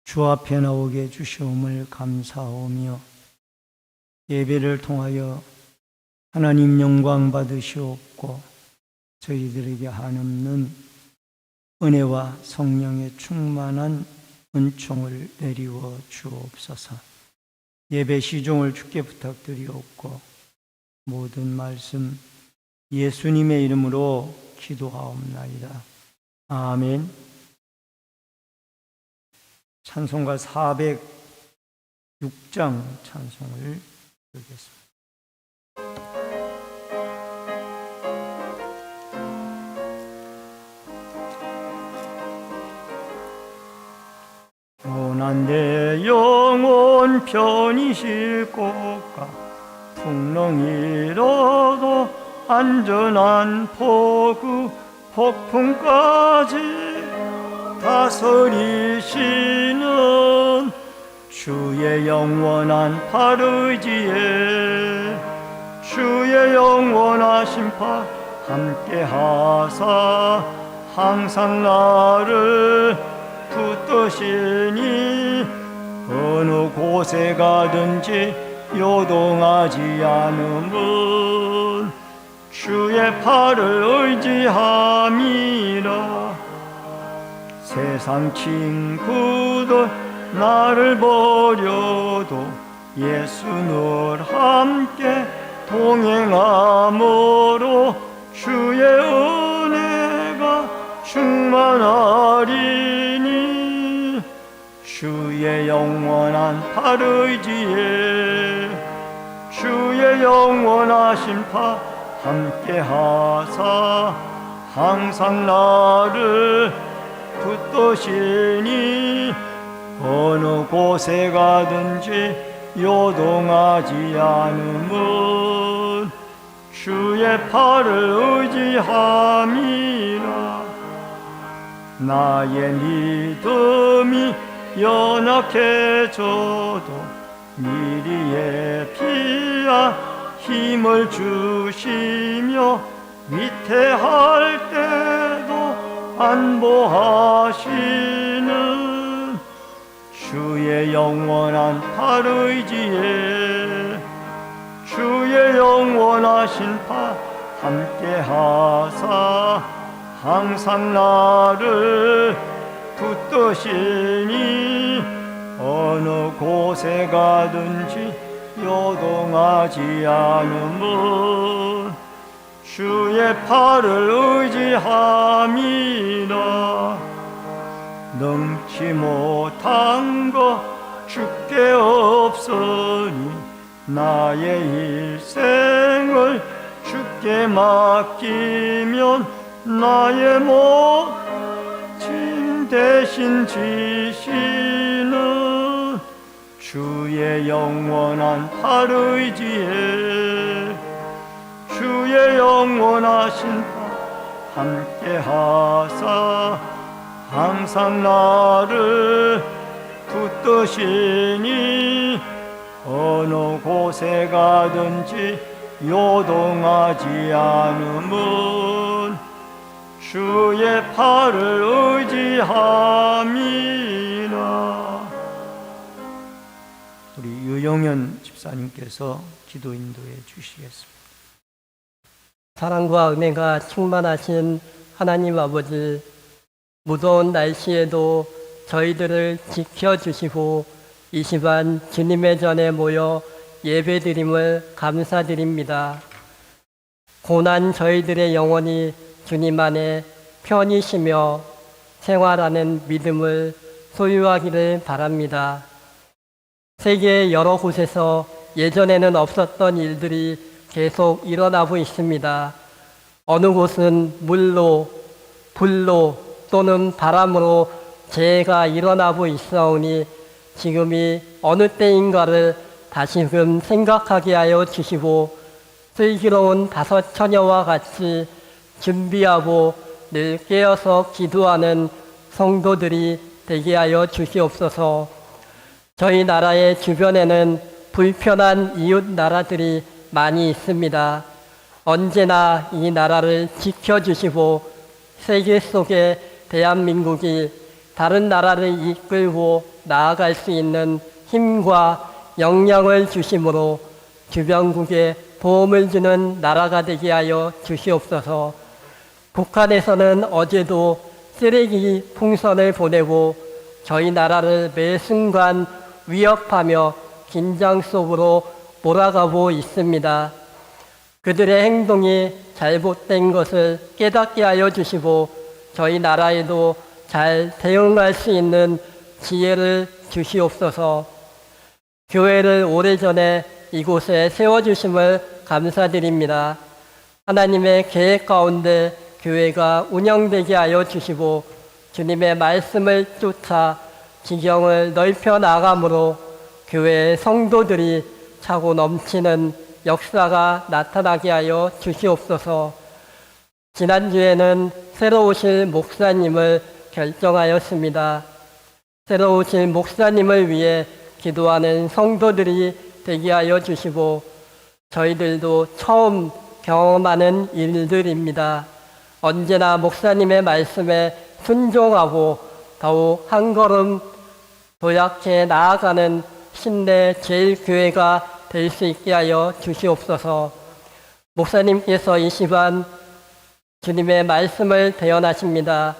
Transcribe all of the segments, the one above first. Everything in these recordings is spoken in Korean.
주 앞에 나오게 해주시옴을 감사하오며 예배를 통하여 하나님 영광 받으시옵고 저희들에게 한없는 은혜와 성령의 충만한 은총을 내리워 주옵소서. 예배 시종을 주께 부탁드리옵고 모든 말씀 예수님의 이름으로 기도하옵나이다. 아멘. 찬송가 406장 찬송을 부르겠습니다. 고난 내 영혼 편히 쉴 곳과 풍랑이라도 안전한 포구 폭풍까지 다스리시는 주의 영원한 팔 의지에 주의 영원하신 팔 함께 하사 항상 나를 붙드시니 어느 곳에 가든지 요동하지 않음은 주의 팔을 의지함이라. 세상 친구들 나를 버려도 예수 늘 함께 동행함으로 주의 은혜가 충만하리니 주의 영원한 팔 의지에 주의 영원하신 팔 함께 하사 항상 나를 붙드시니 어느 곳에 가든지 요동하지 않음은 주의 팔을 의지함이라. 나의 믿음이 연약해져도 미리의 피야 힘을 주시며 위태할 때도 안보하시는 주의 영원한 팔 의지에 주의 영원하신 팔 함께 하사 항상 나를 붙드시니 어느 곳에 가든지 요동하지 않음은 주의 팔을 의지함이라. 넘지 못한 것 주께 없으니 나의 일생을 주께 맡기면 나의 모진 대신 지시는 주의 영원한 팔 의지에 주의 영원하신 팔 함께 하사 항상 나를 붙드시니 어느 곳에 가든지 요동하지 않음은 주의 팔을 의지함이라. 우리 유영현 집사님께서 기도 인도해 주시겠습니다. 사랑과 은혜가 충만하신 하나님 아버지, 무더운 날씨에도 저희들을 지켜주시고 이 시간 주님의 전에 모여 예배드림을 감사드립니다. 고난 저희들의 영혼이 주님 안에 편히 쉬며 생활하는 믿음을 소유하기를 바랍니다. 세계 여러 곳에서 예전에는 없었던 일들이 계속 일어나고 있습니다. 어느 곳은 물로, 불로 또는 바람으로 재해가 일어나고 있사오니 지금이 어느 때인가를 다시금 생각하게 하여 주시고 슬기로운 다섯 처녀와 같이 준비하고 늘 깨어서 기도하는 성도들이 되게 하여 주시옵소서. 저희 나라의 주변에는 불편한 이웃 나라들이 많이 있습니다. 언제나 이 나라를 지켜주시고 세계 속에 대한민국이 다른 나라를 이끌고 나아갈 수 있는 힘과 역량을 주심으로 주변국에 도움을 주는 나라가 되게 하여 주시옵소서. 북한에서는 어제도 쓰레기 풍선을 보내고 저희 나라를 매 순간 위협하며 긴장 속으로 몰아가고 있습니다. 그들의 행동이 잘못된 것을 깨닫게 하여 주시고 저희 나라에도 잘 대응할 수 있는 지혜를 주시옵소서. 교회를 오래전에 이곳에 세워주심을 감사드립니다. 하나님의 계획 가운데 교회가 운영되게 하여 주시고 주님의 말씀을 쫓아 지경을 넓혀 나감으로 교회의 성도들이 차고 넘치는 역사가 나타나게 하여 주시옵소서. 지난주에는 새로 오실 목사님을 결정하였습니다. 새로 오실 목사님을 위해 기도하는 성도들이 되게 하여 주시고 저희들도 처음 경험하는 일들입니다. 언제나 목사님의 말씀에 순종하고 더욱 한 걸음 도약해 나아가는 신내 제일교회가 될 수 있게 하여 주시옵소서. 목사님께서 이 시간 주님의 말씀을 대언하십니다.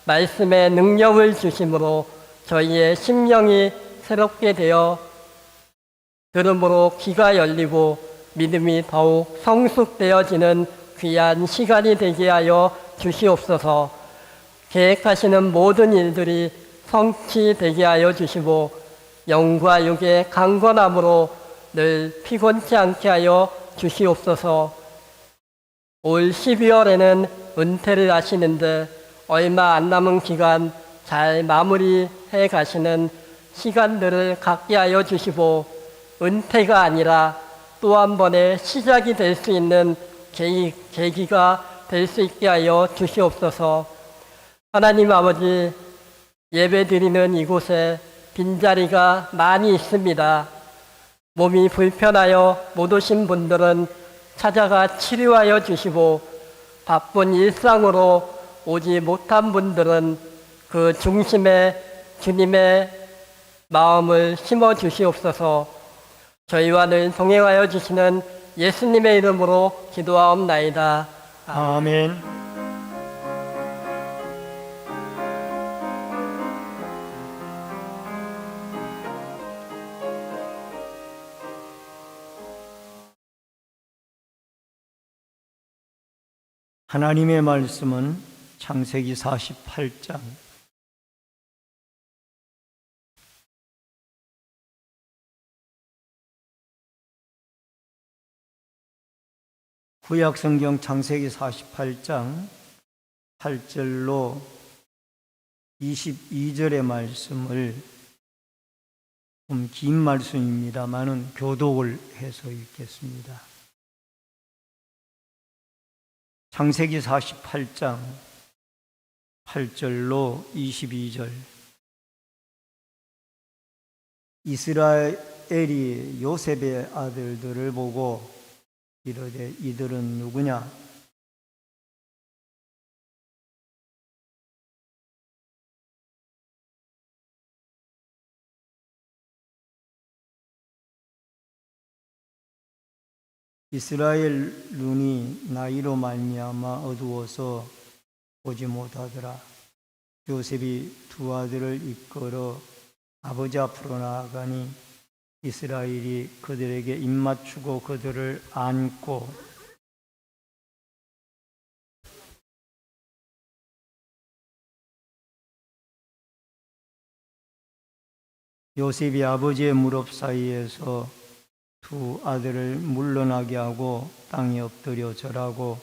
말씀의 능력을 주심으로 저희의 심령이 새롭게 되어 들음으로 귀가 열리고 믿음이 더욱 성숙되어지는 귀한 시간이 되게 하여 주시옵소서. 계획하시는 모든 일들이 성취되게 하여 주시고 영과 육의 강건함으로 늘 피곤치 않게 하여 주시옵소서. 올 12월에는 은퇴를 하시는데 얼마 안 남은 기간 잘 마무리해 가시는 시간들을 갖게 하여 주시고 은퇴가 아니라 또 한 번의 시작이 될 수 있는 계기가 될 수 있게 하여 주시옵소서. 하나님 아버지, 예배드리는 이곳에 빈자리가 많이 있습니다. 몸이 불편하여 못 오신 분들은 찾아가 치료하여 주시고 바쁜 일상으로 오지 못한 분들은 그 중심에 주님의 마음을 심어 주시옵소서. 저희와 늘 동행하여 주시는 예수님의 이름으로 기도하옵나이다. 아멘. 하나님의 말씀은 창세기 48장 구약성경 창세기 48장 8절로 22절의 말씀을 좀 긴 말씀입니다만은 교독을 해서 읽겠습니다. 창세기 48장 8절로 22절. 이스라엘이 요셉의 아들들을 보고 이르되 이들은 누구냐? 이스라엘 눈이 나이로 말미암아 어두워서 보지 못하더라. 요셉이 두 아들을 이끌어 아버지 앞으로 나아가니 이스라엘이 그들에게 입맞추고 그들을 안고 요셉이 아버지의 무릎 사이에서 두 아들을 물러나게 하고 땅에 엎드려 절하고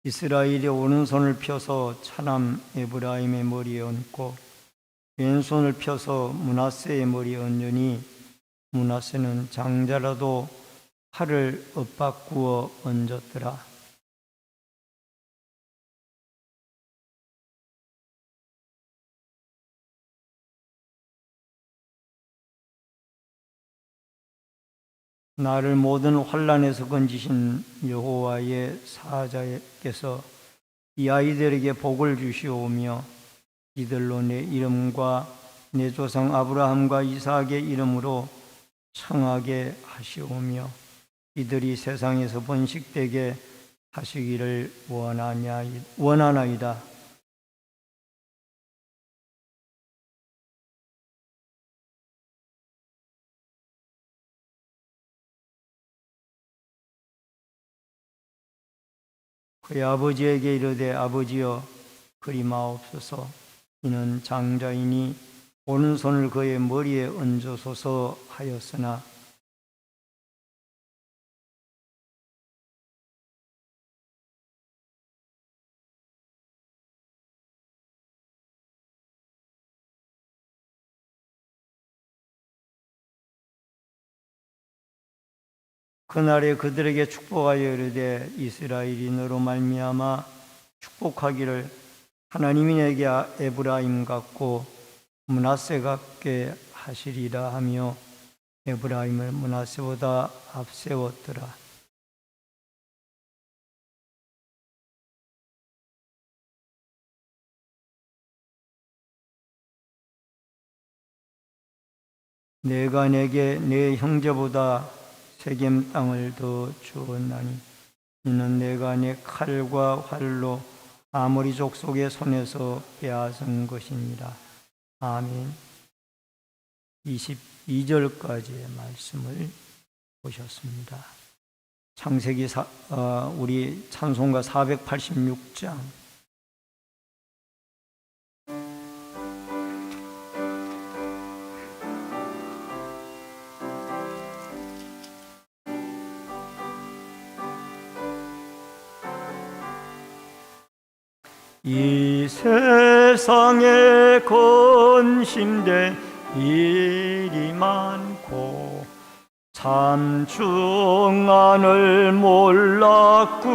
이스라엘이 오른손을 펴서 차남 에브라임의 머리에 얹고 왼손을 펴서 므낫세의 머리에 얹으니 므낫세는 장자라도 팔을 엇바꾸어 얹었더라. 나를 모든 환난에서 건지신 여호와의 사자께서 이 아이들에게 복을 주시오며 이들로 내 이름과 내 조상 아브라함과 이삭의 이름으로 청하게 하시오며 이들이 세상에서 번식되게 하시기를 원하나이다. 그의 아버지에게 이르되 아버지여 그리 마옵소서. 이는 장자이니 오른손을 그의 머리에 얹어소서 하였으나 그날에 그들에게 축복하여 이르되 이스라엘이 너로 말미암아 축복하기를 하나님이 내게 에브라임 같고 므낫세 같게 하시리라 하며 에브라임을 므낫세보다 앞세웠더라. 내가 내게 내 형제보다 세겜 땅을 더 주었나니 이는 내가 내 칼과 활로 아모리 족속의 손에서 빼앗은 것이니라. 아멘. 22절까지의 말씀을 보셨습니다. 창세기 우리 찬송가 486장 이 세상에 근심된 일이 많고 참 중한을 몰랐구나.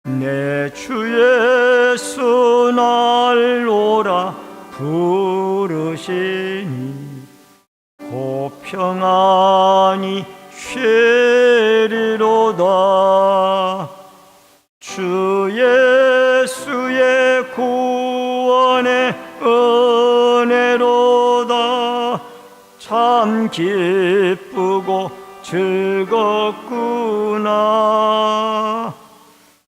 내 주 예수 날 오라 부르시니 곧 평안히 쉬리로다. 주 예수의 구원의 은혜로다. 참 기쁘고 즐겁구나.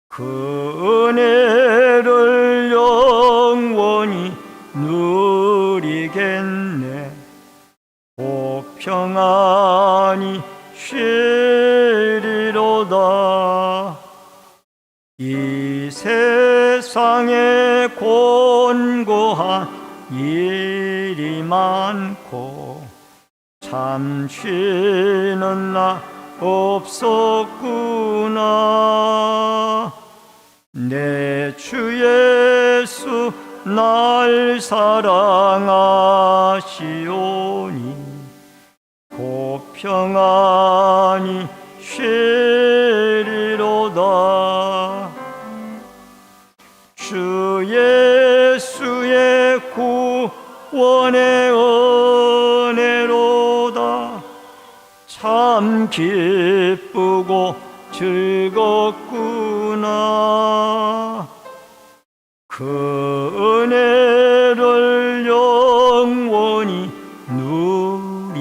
그 은혜를 영원히 누리겠네. 곧 평안히 쉬리로다. 이 세상에 곤고한 일이 많고 참 쉬는 날 없었구나. 내 주 예수 날 사랑하시오니 곧 평안히 쉬리로다. 주 예수의 구원의 은혜로다. 참 기쁘고 즐겁구나. 그 은혜를 영원히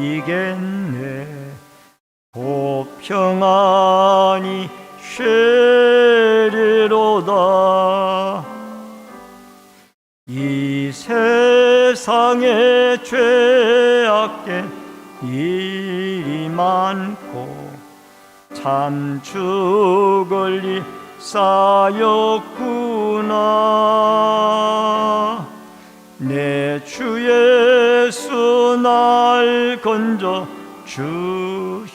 누리겠네. 곧 평안히 쉬리로다. 이 세상에 죄악된 일이 많고 참 죽을 일 쌓였구나. 내 주 예수 날 건져 주시오니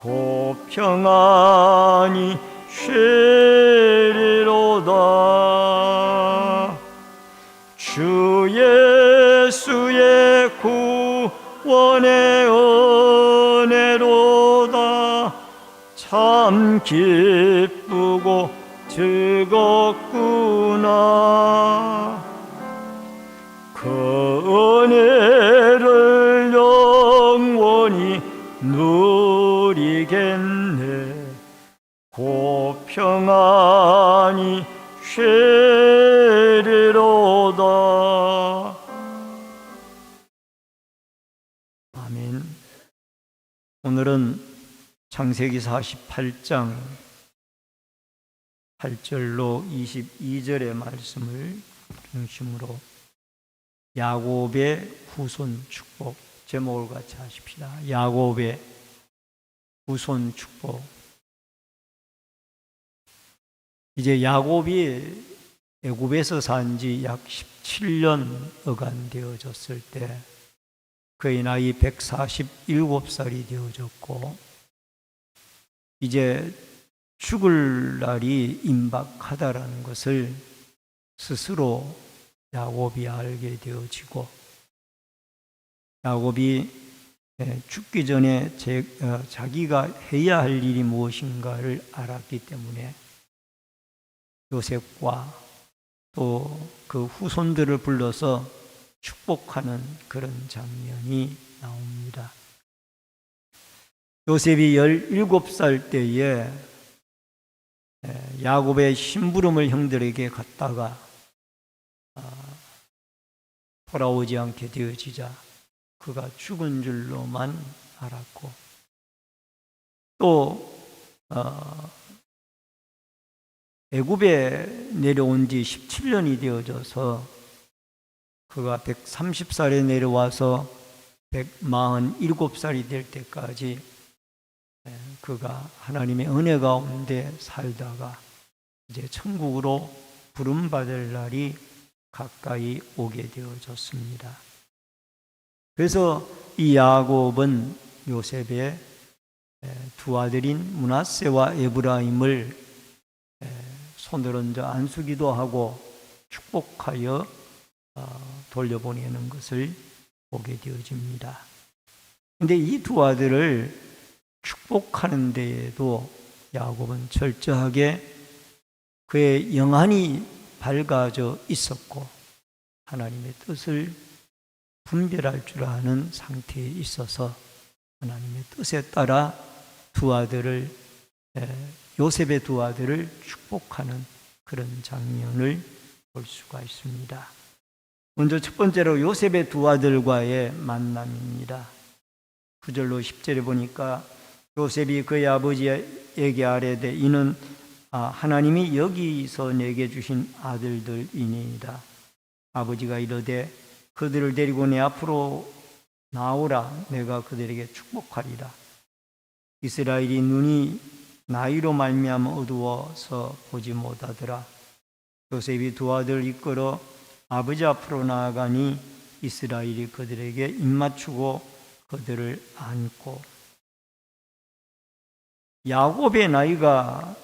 곧 평안히 쉬리로다. 주 예수의 구원의 은혜로다. 참 기쁘고 즐겁구나. 그 은혜를 아멘. 오늘은 창세기 48장 8절로 22절의 말씀을 중심으로 야곱의 후손 축복 제목을 같이 하십시다. 야곱의 후손 축복. 이제 야곱이 애굽에서 산 지 약 17년 어간되어졌을 때 그의 나이 147살이 되어졌고 이제 죽을 날이 임박하다라는 것을 스스로 야곱이 알게 되어지고 야곱이 죽기 전에 자기가 해야 할 일이 무엇인가를 알았기 때문에 요셉과 또 그 후손들을 불러서 축복하는 그런 장면이 나옵니다. 요셉이 17살 때에 야곱의 심부름을 형들에게 갔다가 돌아오지 않게 되어지자 그가 죽은 줄로만 알았고 또 애굽에 내려온 지 17년이 되어져서 그가 130살에 내려와서 147살이 될 때까지 그가 하나님의 은혜 가운데 살다가 이제 천국으로 부름받을 날이 가까이 오게 되어졌습니다. 그래서 이 야곱은 요셉의 두 아들인 므낫세와 에브라임을 손을 얹어 안수기도 하고 축복하여 돌려보내는 것을 보게 되어집니다. 그런데 이 두 아들을 축복하는 데에도 야곱은 철저하게 그의 영안이 밝아져 있었고 하나님의 뜻을 분별할 줄 아는 상태에 있어서 하나님의 뜻에 따라 요셉의 두 아들을 축복하는 그런 장면을 볼 수가 있습니다. 먼저 첫 번째로 요셉의 두 아들과의 만남입니다. 9절로 10절에 보니까 요셉이 그의 아버지에게 아뢰되 이는 하나님이 여기서 내게 주신 아들들이니이다. 아버지가 이르되 그들을 데리고 내 앞으로 나오라. 내가 그들에게 축복하리라. 이스라엘이 눈이 나이로 말미암아 어두워서 보지 못하더라. 요셉이 두 아들을 이끌어 아버지 앞으로 나아가니 이스라엘이 그들에게 입맞추고 그들을 안고 야곱의 나이가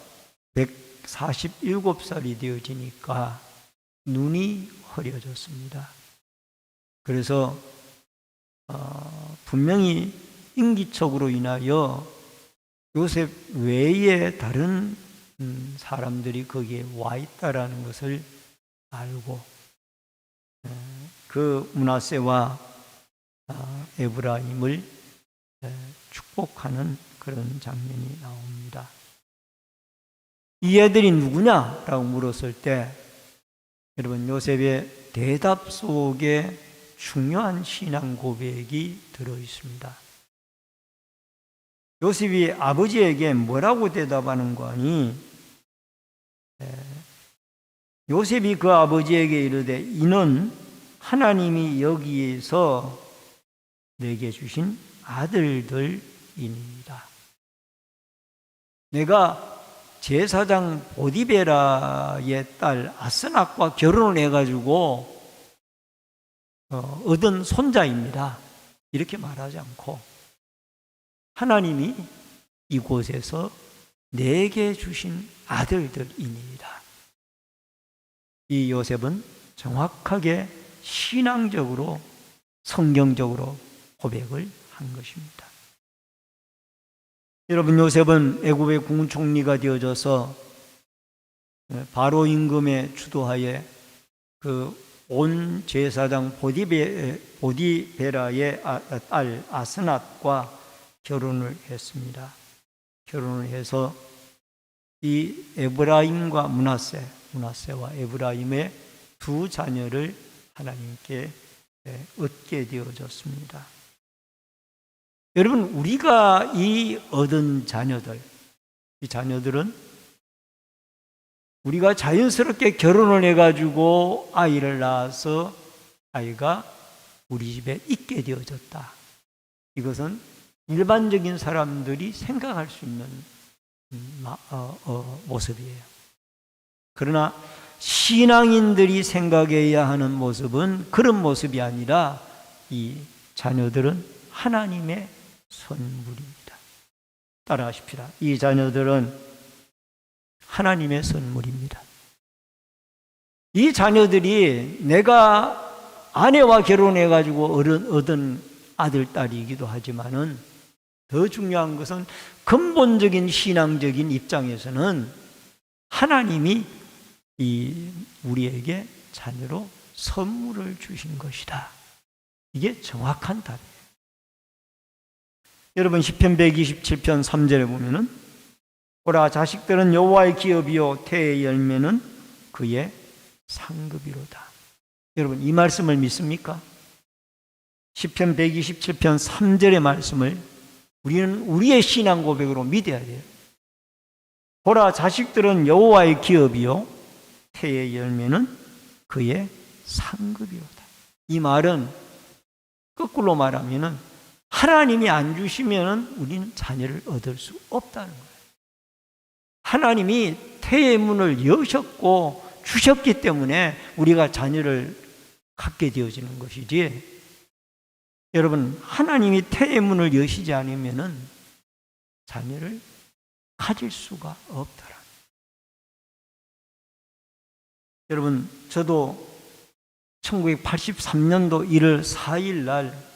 147살이 되어지니까 눈이 흐려졌습니다. 그래서 분명히 인기척으로 인하여 요셉 외에 다른 사람들이 거기에 와 있다라는 것을 알고 그 므낫세와 에브라임을 축복하는 그런 장면이 나옵니다. 이 애들이 누구냐라고 물었을 때 여러분 요셉의 대답 속에 중요한 신앙 고백이 들어 있습니다. 요셉이 아버지에게 뭐라고 대답하는 거니? 요셉이 그 아버지에게 이르되 이는 하나님이 여기에서 내게 주신 아들들이니이다. 내가 제사장 보디베라의 딸 아스낙과 결혼을 해가지고 얻은 손자입니다. 이렇게 말하지 않고 하나님이 이곳에서 내게 주신 아들들이니이다. 이 요셉은 정확하게 신앙적으로 성경적으로 고백을 한 것입니다. 여러분 요셉은 애굽의 국무총리가 되어져서 바로 임금의 주도하에 그 온 제사장 보디베라의 딸 아스낫과 결혼을 했습니다. 결혼을 해서 이 에브라임과 므낫세와 에브라임의 두 자녀를 하나님께 얻게 되어졌습니다. 여러분, 우리가 이 얻은 자녀들, 이 자녀들은 우리가 자연스럽게 결혼을 해가지고 아이를 낳아서 아이가 우리 집에 있게 되어졌다. 이것은 일반적인 사람들이 생각할 수 있는 모습이에요. 그러나 신앙인들이 생각해야 하는 모습은 그런 모습이 아니라 이 자녀들은 하나님의 선물입니다. 따라하십시다. 이 자녀들은 하나님의 선물입니다. 이 자녀들이 내가 아내와 결혼해가지고 얻은 아들, 딸이기도 하지만은 더 중요한 것은 근본적인 신앙적인 입장에서는 하나님이 우리에게 자녀로 선물을 주신 것이다. 이게 정확한 답이에요. 여러분, 시편 127편 3절에 보면은 보라, 자식들은 여호와의 기업이요 태의 열매는 그의 상급이로다. 여러분, 이 말씀을 믿습니까? 시편 127편 3절의 말씀을 우리는 우리의 신앙 고백으로 믿어야 돼요. 보라, 자식들은 여호와의 기업이요 태의 열매는 그의 상급이로다. 이 말은 거꾸로 말하면은 하나님이 안 주시면은 우리는 자녀를 얻을 수 없다는 거예요. 하나님이 태의 문을 여셨고 주셨기 때문에 우리가 자녀를 갖게 되어지는 것이지, 여러분, 하나님이 태의 문을 여시지 않으면은 자녀를 가질 수가 없더라. 여러분, 저도 1983년도 1월 4일 날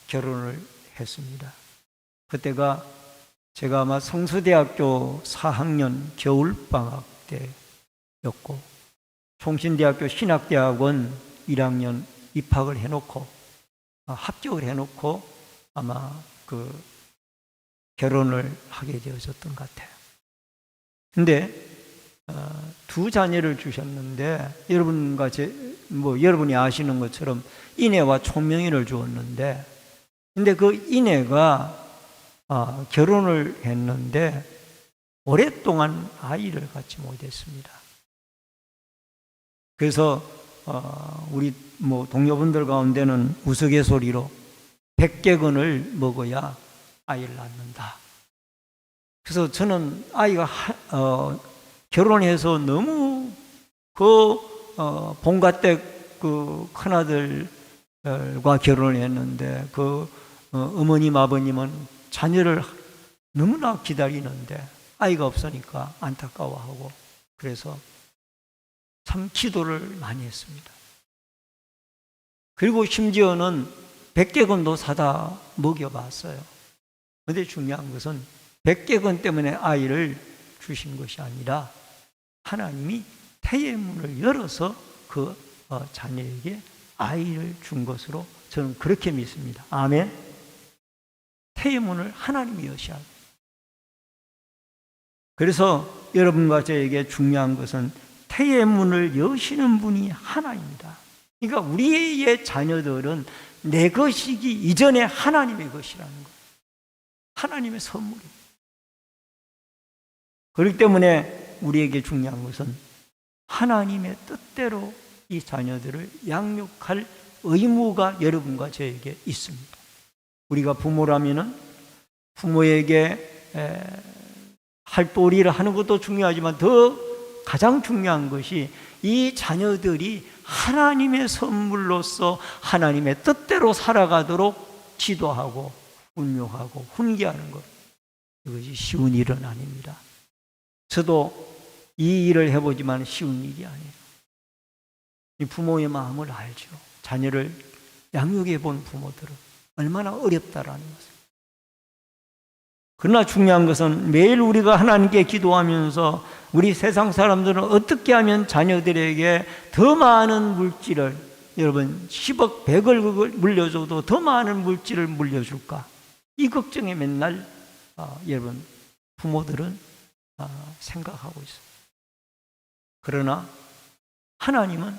결혼을 했습니다. 그때가 제가 아마 성서대학교 4학년 겨울방학 때였고, 총신대학교 신학대학원 1학년 입학을 해놓고 합격을 해놓고 아마 그 결혼을 하게 되어졌던 것 같아요. 근데 두 자녀를 주셨는데, 여러분과 여러분이 아시는 것처럼 이내와 총명이를 주었는데, 근데 그 이내가 결혼을 했는데 오랫동안 아이를 갖지 못했습니다. 그래서 우리 동료분들 가운데는 우스갯소리로 100개근을 먹어야 아이를 낳는다. 그래서 저는 아이가 결혼해서 너무 본가 때 그 큰아들과 결혼을 했는데 어머님 아버님은 자녀를 너무나 기다리는데 아이가 없으니까 안타까워하고, 그래서 참 기도를 많이 했습니다. 그리고 심지어는 100개근도 사다 먹여봤어요. 그런데 중요한 것은 100개근 때문에 아이를 주신 것이 아니라 하나님이 태의 문을 열어서 그 자녀에게 아이를 준 것으로 저는 그렇게 믿습니다. 아멘. 태의 문을 하나님이 여셔야 돼요. 그래서 여러분과 저에게 중요한 것은 태의 문을 여시는 분이 하나입니다. 그러니까 우리의 자녀들은 내 것이기 이전에 하나님의 것이라는 거예요. 하나님의 선물이에요. 그렇기 때문에 우리에게 중요한 것은 하나님의 뜻대로 이 자녀들을 양육할 의무가 여러분과 저에게 있습니다. 우리가 부모라면은 부모에게 할 도리를 하는 것도 중요하지만 가장 중요한 것이 이 자녀들이 하나님의 선물로서 하나님의 뜻대로 살아가도록 지도하고 훈육하고 훈계하는 것, 이것이 쉬운 일은 아닙니다. 저도 이 일을 해보지만 쉬운 일이 아니에요. 이 부모의 마음을 알죠. 자녀를 양육해 본 부모들은 얼마나 어렵다라는 것을. 그러나 중요한 것은 매일 우리가 하나님께 기도하면서 우리 세상 사람들은 어떻게 하면 자녀들에게 더 많은 물질을, 여러분 10억 100을 물려줘도 더 많은 물질을 물려줄까, 이 걱정에 맨날 여러분 부모들은 생각하고 있어요. 그러나 하나님은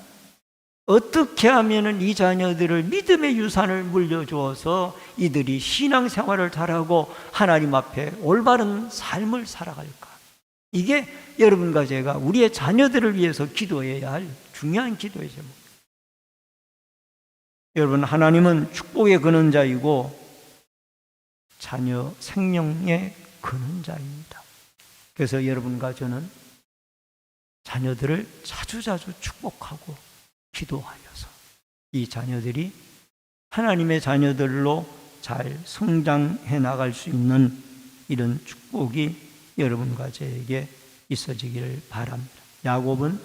어떻게 하면은 이 자녀들을 믿음의 유산을 물려주어서 이들이 신앙생활을 잘하고 하나님 앞에 올바른 삶을 살아갈까? 이게 여러분과 제가 우리의 자녀들을 위해서 기도해야 할 중요한 기도의 제목. 여러분, 하나님은 축복의 근원자이고 자녀 생명의 근원자입니다. 그래서 여러분과 저는 자녀들을 자주자주 축복하고 기도하여서 이 자녀들이 하나님의 자녀들로 잘 성장해 나갈 수 있는 이런 축복이 여러분과 저에게 있어지기를 바랍니다. 야곱은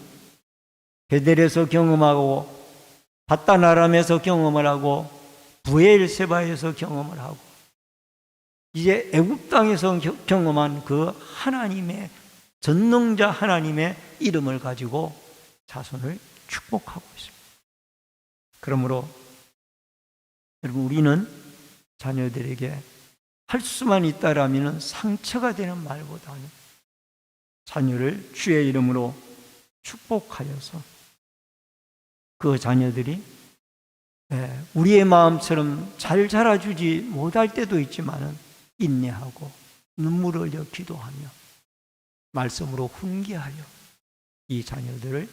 베델에서 경험하고 바다나람에서 경험을 하고 부엘세바에서 경험을 하고 이제 애굽 땅에서 경험한 그 하나님의 전능자 하나님의 이름을 가지고 자손을 축복하고 있습니다. 그러므로 여러분, 우리는 자녀들에게 할 수만 있다라면 상처가 되는 말보다는 자녀를 주의 이름으로 축복하여서 그 자녀들이 우리의 마음처럼 잘 자라주지 못할 때도 있지만은 인내하고 눈물을 흘려 기도하며 말씀으로 훈계하여 이 자녀들을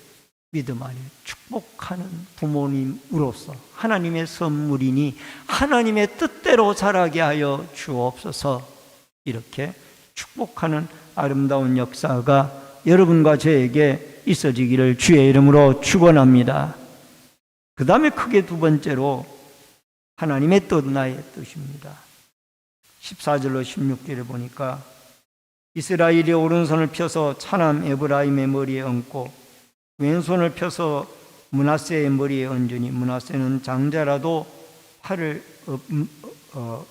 믿음 안에 축복하는 부모님으로서 하나님의 선물이니 하나님의 뜻대로 자라게 하여 주옵소서. 이렇게 축복하는 아름다운 역사가 여러분과 저에게 있어지기를 주의 이름으로 축원합니다. 그 다음에 크게 두 번째로 하나님의 뜻, 나의 뜻입니다. 14절로 16절에 보니까 이스라엘이 오른손을 펴서 차남 에브라임의 머리에 얹고 왼손을 펴서 므낫세의 머리에 얹으니 므낫세는 장자라도 팔을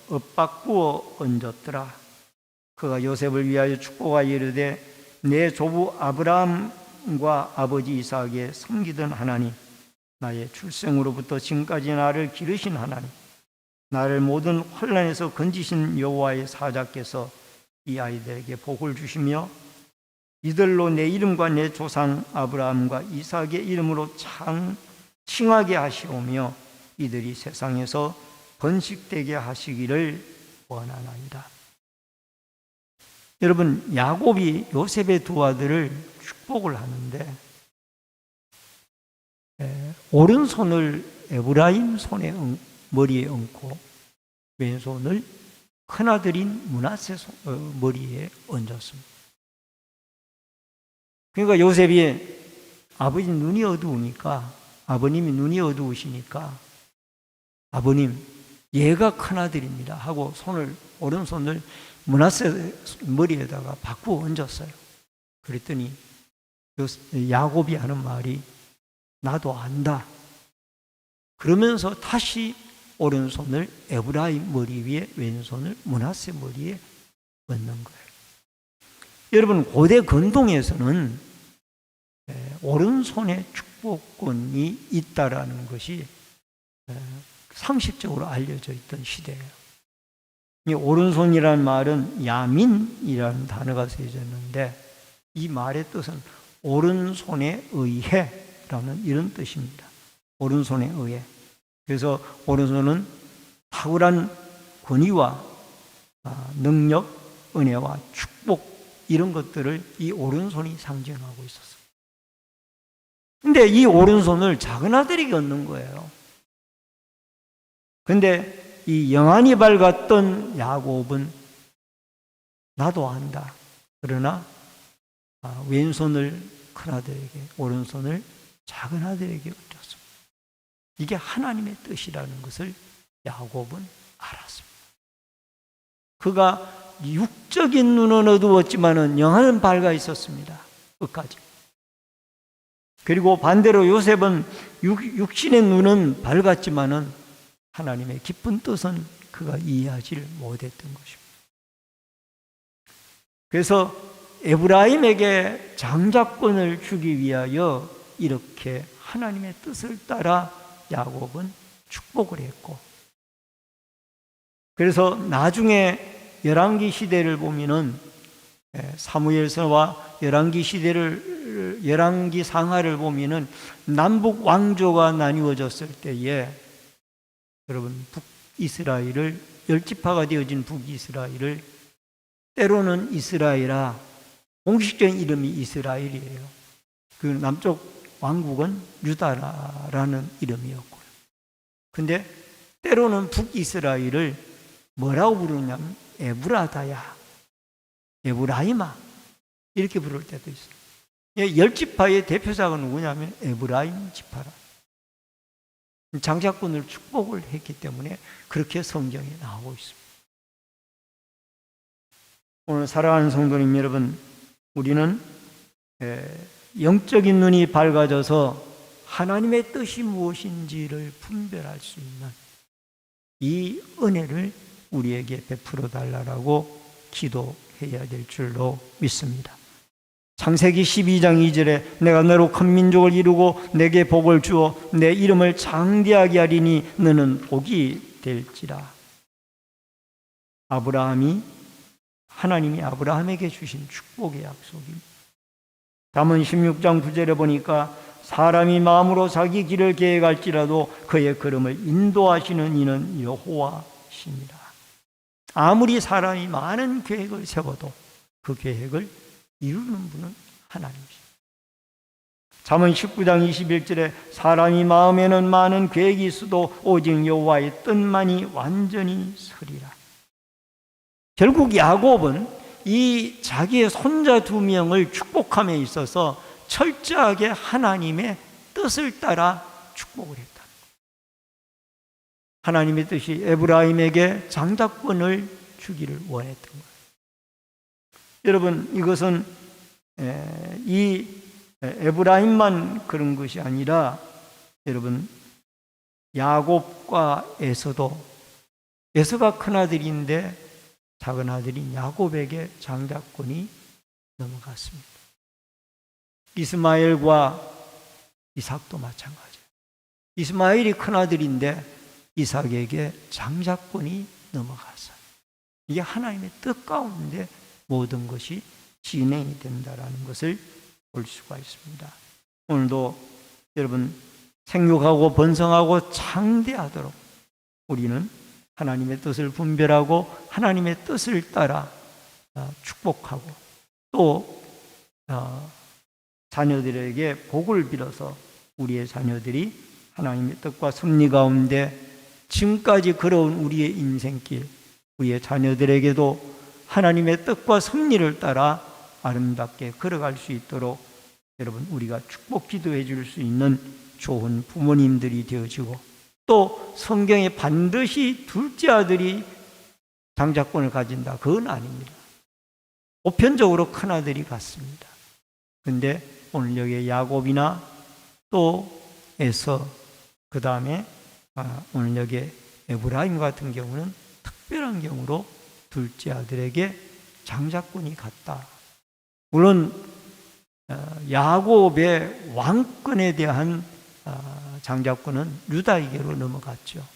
엇바꾸어 얹었더라. 그가 요셉을 위하여 축복하여 이르되 내 조부 아브라함과 아버지 이삭에 섬기던 하나님, 나의 출생으로부터 지금까지 나를 기르신 하나님, 나를 모든 환난에서 건지신 여호와의 사자께서 이 아이들에게 복을 주시며 이들로 내 이름과 내 조상 아브라함과 이삭의 이름으로 칭하게 하시오며 이들이 세상에서 번식되게 하시기를 원하나이다. 여러분, 야곱이 요셉의 두 아들을 축복을 하는데 오른손을 에브라임 손에 머리에 얹고 왼손을 큰아들인 므낫세 머리에 얹었습니다. 그러니까 요셉이 아버지 눈이 어두우니까, 아버님이 눈이 어두우시니까 아버님, 얘가 큰아들입니다 하고 오른손을 므낫세 머리에다가 바꾸어 얹었어요. 그랬더니 야곱이 하는 말이 나도 안다. 그러면서 다시 오른손을 에브라임 머리 위에 왼손을 므낫세 머리에 얹는 거예요. 여러분, 고대 근동에서는 오른손에 축복권이 있다라는 것이 상식적으로 알려져 있던 시대예요. 이 오른손이라는 말은 야민이라는 단어가 쓰여졌는데 이 말의 뜻은 오른손에 의해라는 이런 뜻입니다. 오른손에 의해. 그래서 오른손은 탁월한 권위와 능력, 은혜와 축복 이런 것들을 이 오른손이 상징하고 있었어요. 근데 이 오른손을 작은 아들에게 얻는 거예요. 근데 이 영안이 밝았던 야곱은 나도 안다. 그러나 왼손을 큰아들에게, 오른손을 작은 아들에게 얹었습니다. 이게 하나님의 뜻이라는 것을 야곱은 알았습니다. 그가 육적인 눈은 어두웠지만은 영안은 밝아 있었습니다. 끝까지. 그리고 반대로 요셉은 육신의 눈은 밝았지만은 하나님의 깊은 뜻은 그가 이해하지를 못했던 것입니다. 그래서 에브라임에게 장자권을 주기 위하여 이렇게 하나님의 뜻을 따라 야곱은 축복을 했고, 그래서 나중에 열왕기 시대를 보면은 사무엘서와 열왕기 상하를 보면은 남북 왕조가 나뉘어졌을 때에 여러분 북이스라엘을 열지파가 되어진 북이스라엘을 때로는 이스라엘아, 공식적인 이름이 이스라엘이에요. 그 남쪽 왕국은 유다라는 이름이었고요. 근데 때로는 북이스라엘을 뭐라고 부르냐면 에브라다야, 에브라임아 이렇게 부를 때도 있어요. 열 지파의 대표자가 누구냐면 에브라임 지파라. 장자권을 축복을 했기 때문에 그렇게 성경에 나오고 있습니다. 오늘 사랑하는 성도님 여러분, 우리는 영적인 눈이 밝아져서 하나님의 뜻이 무엇인지를 분별할 수 있는 이 은혜를 우리에게 베풀어 달라고 기도해야 될 줄로 믿습니다. 창세기 12장 2절에 내가 너로 큰 민족을 이루고 내게 복을 주어 내 이름을 장대하게 하리니 너는 복이 될지라. 하나님이 아브라함에게 주신 축복의 약속입니다. 잠언 16장 9절에 보니까 사람이 마음으로 자기 길을 계획할지라도 그의 걸음을 인도하시는 이는 여호와시니라. 아무리 사람이 많은 계획을 세워도 그 계획을 이루는 분은 하나님이십니다. 잠언 19장 21절에 사람이 마음에는 많은 계획이 있어도 오직 여호와의 뜻만이 완전히 서리라. 결국 야곱은 이 자기의 손자 2명을 축복함에 있어서 철저하게 하나님의 뜻을 따라 축복을 했다. 하나님의 뜻이 에브라임에게 장자권을 주기를 원했던 거예요. 여러분, 이것은 이 에브라임만 그런 것이 아니라 여러분 야곱과 에서도, 에서가 큰아들인데 작은 아들인 야곱에게 장자권이 넘어갔습니다. 이스마엘과 이삭도 마찬가지예요. 이스마엘이 큰아들인데 이삭에게 장자권이 넘어갔어요. 이게 하나님의 뜻 가운데 모든 것이 진행이 된다라는 것을 볼 수가 있습니다. 오늘도 여러분 생육하고 번성하고 창대하도록 우리는 하나님의 뜻을 분별하고 하나님의 뜻을 따라 축복하고 또 자녀들에게 복을 빌어서 우리의 자녀들이 하나님의 뜻과 섭리 가운데 지금까지 걸어온 우리의 인생길, 우리의 자녀들에게도 하나님의 뜻과 섭리를 따라 아름답게 걸어갈 수 있도록 여러분 우리가 축복 기도해 줄 수 있는 좋은 부모님들이 되어지고 또 성경에 반드시 둘째 아들이 장자권을 가진다. 그건 아닙니다. 보편적으로 큰아들이 같습니다. 그런데 오늘 여기에 야곱이나 또 에서 그 다음에 오늘 여기에 에브라임 같은 경우는 특별한 경우로 둘째 아들에게 장자권이 갔다. 물론 야곱의 왕권에 대한 장자권은 유다에게로 넘어갔죠.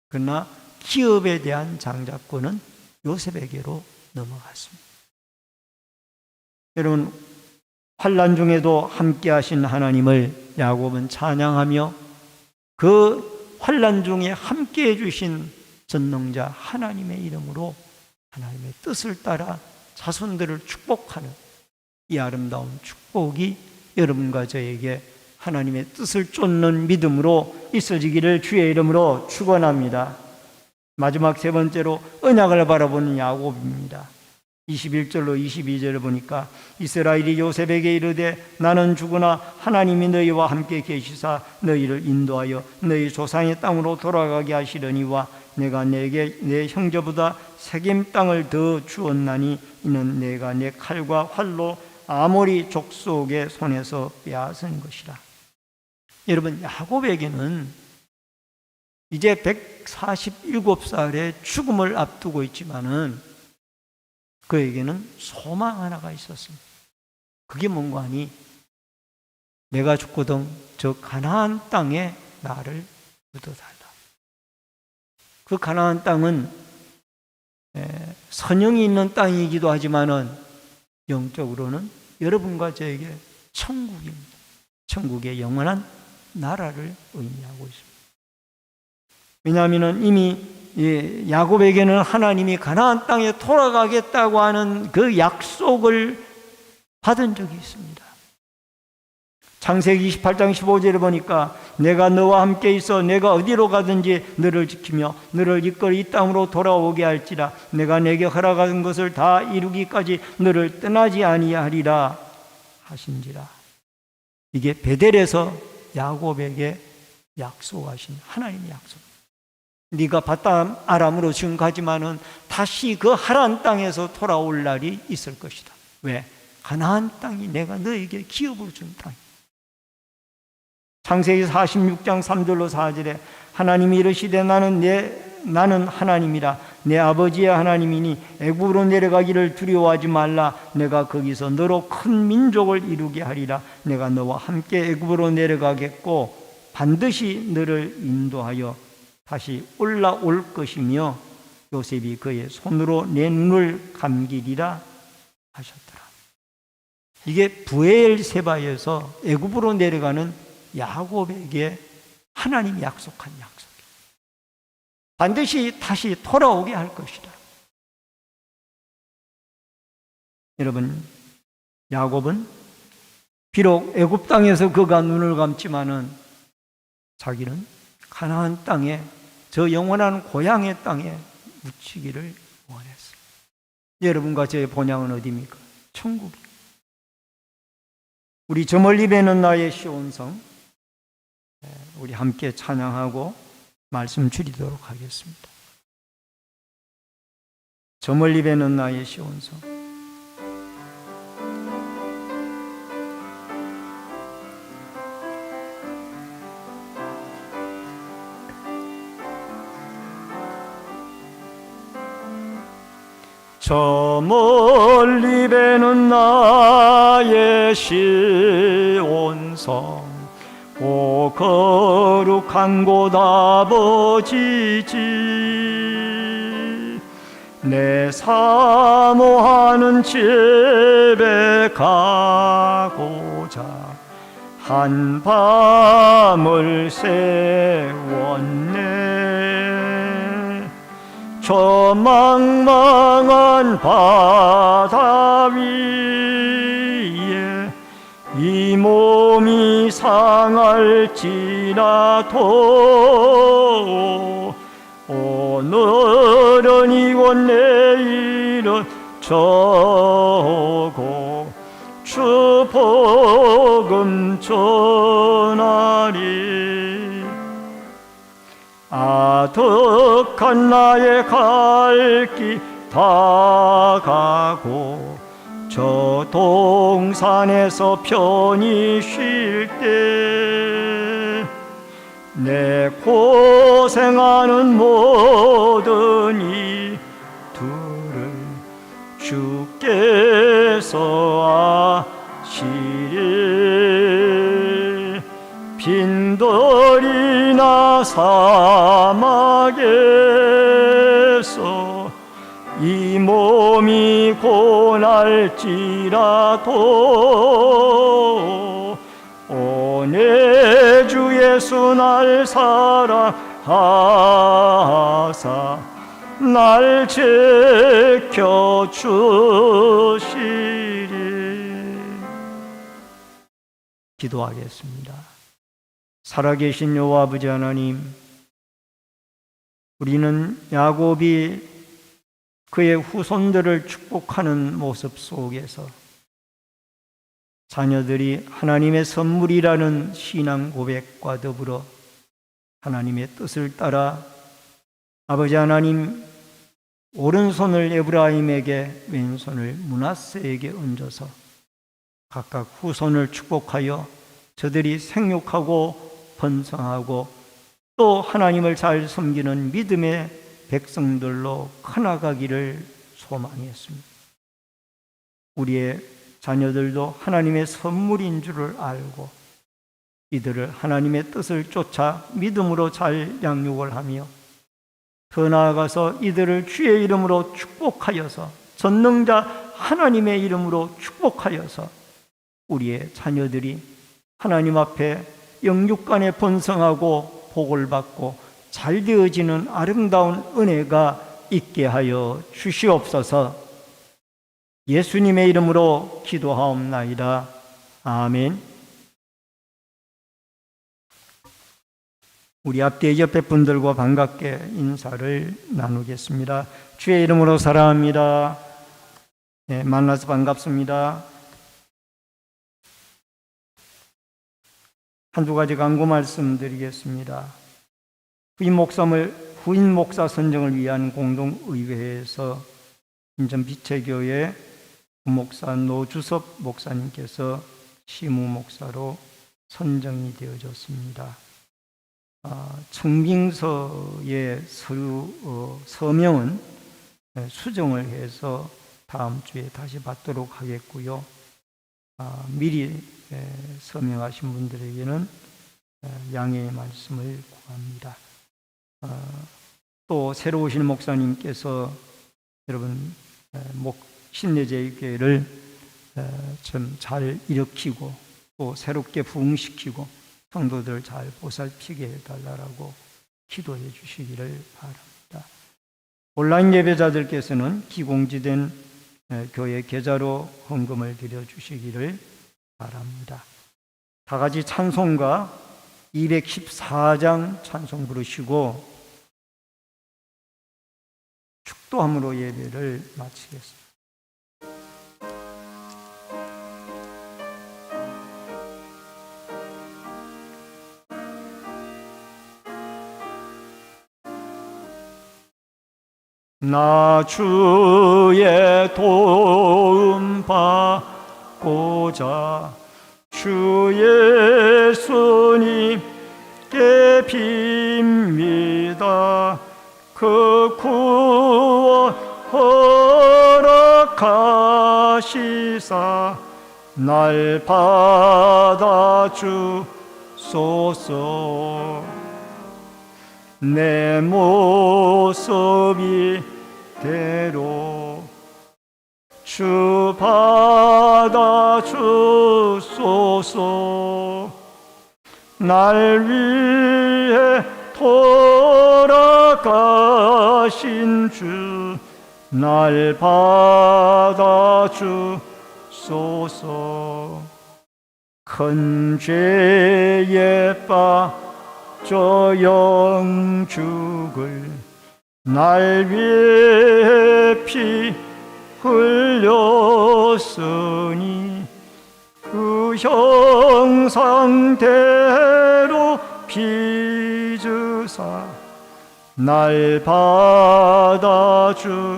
그러나 기업에 대한 장자권은 요셉에게로 넘어갔습니다. 여러분, 환난 중에도 함께 하신 하나님을 야곱은 찬양하며 그 환난 중에 함께 해주신 전능자 하나님의 이름으로 하나님의 뜻을 따라 자손들을 축복하는 이 아름다운 축복이 여러분과 저에게 하나님의 뜻을 쫓는 믿음으로 있어지기를 주의 이름으로 축원합니다. 마지막 세 번째로 언약을 바라보는 야곱입니다. 21절로 22절을 보니까 이스라엘이 요셉에게 이르되 나는 죽으나 하나님이 너희와 함께 계시사 너희를 인도하여 너희 조상의 땅으로 돌아가게 하시려니와 내가 내게 내 형제보다 세겜 땅을 더 주었나니 이는 내가 내 칼과 활로 아모리 족속의 손에서 빼앗은 것이라. 여러분, 야곱에게는 이제 147살의 죽음을 앞두고 있지만은 그에게는 소망 하나가 있었습니다. 그게 뭔가 하니 내가 죽거든 저 가나안 땅에 나를 묻어달라. 그 가나안 땅은 선영이 있는 땅이기도 하지만은 영적으로는 여러분과 저에게 천국입니다. 천국의 영원한 나라를 의미하고 있습니다. 왜냐하면 이미 야곱에게는 하나님이 가나안 땅에 돌아가겠다고 하는 그 약속을 받은 적이 있습니다. 창세기 28장 15절에 보니까 내가 너와 함께 있어 내가 어디로 가든지 너를 지키며 너를 이끌어 이 땅으로 돌아오게 할지라 내가 내게 허락한 것을 다 이루기까지 너를 떠나지 아니하리라 하신지라. 이게 베델에서 야곱에게 약속하신 하나님의 약속. 네가 바단 아람으로 지금 가지만은 다시 그 하란 땅에서 돌아올 날이 있을 것이다. 왜? 가나안 땅이 내가 너에게 기업으로 준 땅이다. 창세기 46장 3절로 4절에 하나님이 이르시되 나는 하나님이라 내 아버지의 하나님이니 애굽으로 내려가기를 두려워하지 말라 내가 거기서 너로 큰 민족을 이루게 하리라 내가 너와 함께 애굽으로 내려가겠고 반드시 너를 인도하여 다시 올라올 것이며 요셉이 그의 손으로 내 눈을 감기리라 하셨더라. 이게 브엘세바에서 애굽으로 내려가는 야곱에게 하나님이 약속한 약속이에요. 반드시 다시 돌아오게 할 것이다. 여러분, 야곱은 비록 애굽 땅에서 그가 눈을 감지만은 자기는 가나안 땅에 저 영원한 고향의 땅에 묻히기를 원했어요. 여러분과 저의 본향은 어디입니까? 천국입니다. 우리 저 멀리 배는 나의 시온성 우리 함께 찬양하고 말씀 드리도록 하겠습니다. 저 멀리 배는 나의 시온성. 저 멀리 배는 나의 시온성 오 거룩한 곳 아버지지 내 사모하는 집에 가고자 한 밤을 세웠네 저 망망한 바다 위에 이 몸이 상할지라도 오늘은 이곳 내일은 저고 주 복음 전하리 아득한 나의 갈 길 다 가고 저 동산에서 편히 쉴 때 내 고생하는 모든 이들을 주께서 아시리 빈들이나 사막에서 이 몸이 고날지라도 내 주 예수 날 사랑하사 날 지켜주시리. 기도하겠습니다. 살아계신 여호와 아버지 하나님, 우리는 야곱이 그의 후손들을 축복하는 모습 속에서 자녀들이 하나님의 선물이라는 신앙 고백과 더불어 하나님의 뜻을 따라 아버지 하나님 오른손을 에브라임에게 왼손을 므낫세에게 얹어서 각각 후손을 축복하여 저들이 생육하고 번성하고 또 하나님을 잘 섬기는 믿음의 백성들로 커나가기를 소망했습니다. 우리의 자녀들도 하나님의 선물인 줄을 알고 이들을 하나님의 뜻을 쫓아 믿음으로 잘 양육을 하며 더 나아가서 이들을 주의 이름으로 축복하여서 전능자 하나님의 이름으로 축복하여서 우리의 자녀들이 하나님 앞에 영육간에 번성하고 복을 받고 잘 되어지는 아름다운 은혜가 있게 하여 주시옵소서. 예수님의 이름으로 기도하옵나이다. 아멘. 우리 앞뒤 옆에 분들과 반갑게 인사를 나누겠습니다. 주의 이름으로 사랑합니다. 네, 만나서 반갑습니다. 한두 가지 간구 말씀드리겠습니다. 후임 목사 선정을 위한 공동의회에서 인천 빛의교회 부목사 노주섭 목사님께서 시무 목사로 선정이 되어졌습니다. 청빙서의 서명은 수정을 해서 다음 주에 다시 받도록 하겠고요. 미리 서명하신 분들에게는 양해의 말씀을 구합니다. 또 새로 오신 목사님께서 여러분 신내제일교회를 좀 잘 일으키고 또 새롭게 부흥시키고 성도들 잘 보살피게 해달라고 기도해 주시기를 바랍니다. 온라인 예배자들께서는 기공지된 교회 계좌로 헌금을 드려 주시기를 바랍니다. 다 같이 찬송가 214장 찬송 부르시고 축도함으로 예배를 마치겠습니다. 나 주의 도움 받고자 주 예수님께 빕니다. 그 구원 허락하시사 날 받아주소서. 내 모습이 대로 주 받아주소서. 날 위해 돌아가신 주 날 받아주소서. 큰 죄에 빠져 영죽을 날 위해 피 흘렸으니 그 형상대로 빚으사 날 받아주소서.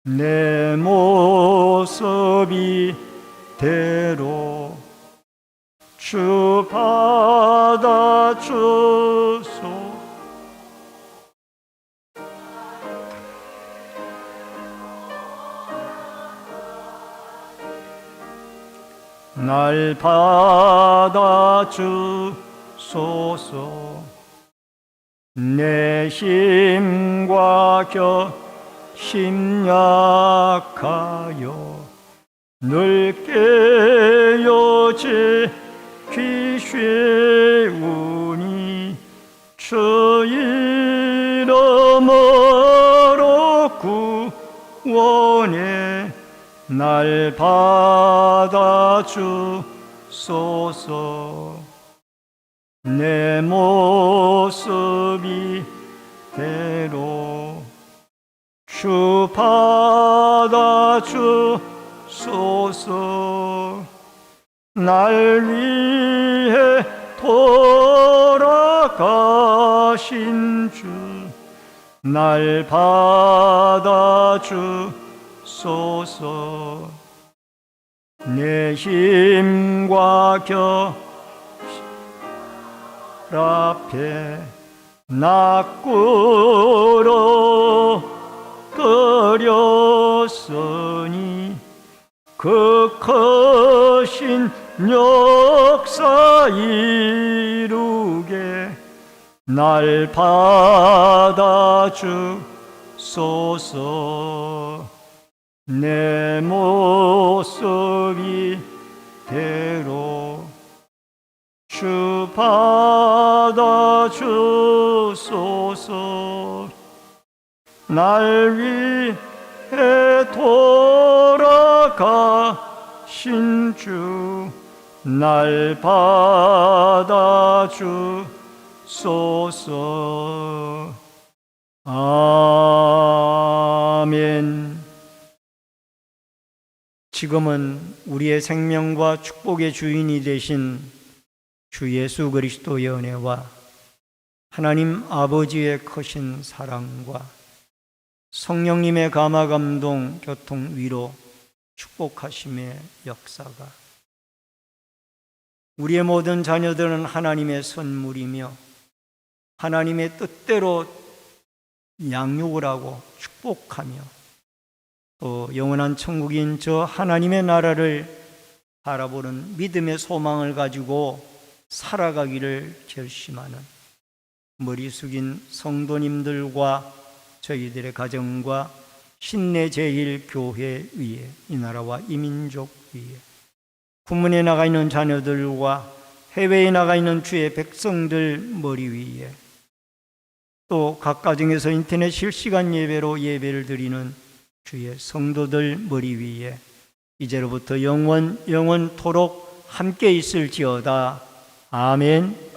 내 모습이 대로 주 받아주소서. 날 받아주소서. 내 힘과 곁힘 약하여 늘 깨어지 귀쉬우니 주 이름으로 구원해 날 받아주소서. 내 모습이 대로 주 받아주소서. 날 위해 돌아가신 주 날 받아주소서. 내 힘과 앞에 낙구로 끓였으니 그 크신 역사 이루게 날 받아주소서. 주소서. 내 모습이 대로 주 받아주소서. 날 위해 돌아가신 주 날 받아주소서. 아멘. 지금은 우리의 생명과 축복의 주인이 되신 주 예수 그리스도의 은혜와 하나님 아버지의 크신 사랑과 성령님의 감화 감동 교통 위로 축복하심의 역사가 우리의 모든 자녀들은 하나님의 선물이며 하나님의 뜻대로 양육을 하고 축복하며 또 영원한 천국인 저 하나님의 나라를 바라보는 믿음의 소망을 가지고 살아가기를 결심하는 머리 숙인 성도님들과 저희들의 가정과 신내 제1교회 위에 이 나라와 이 민족 위에 군문에 나가 있는 자녀들과 해외에 나가 있는 주의 백성들 머리 위에 또 각 가정에서 인터넷 실시간 예배로 예배를 드리는 주의 성도들 머리 위에 이제로부터 영원토록 함께 있을지어다. 아멘.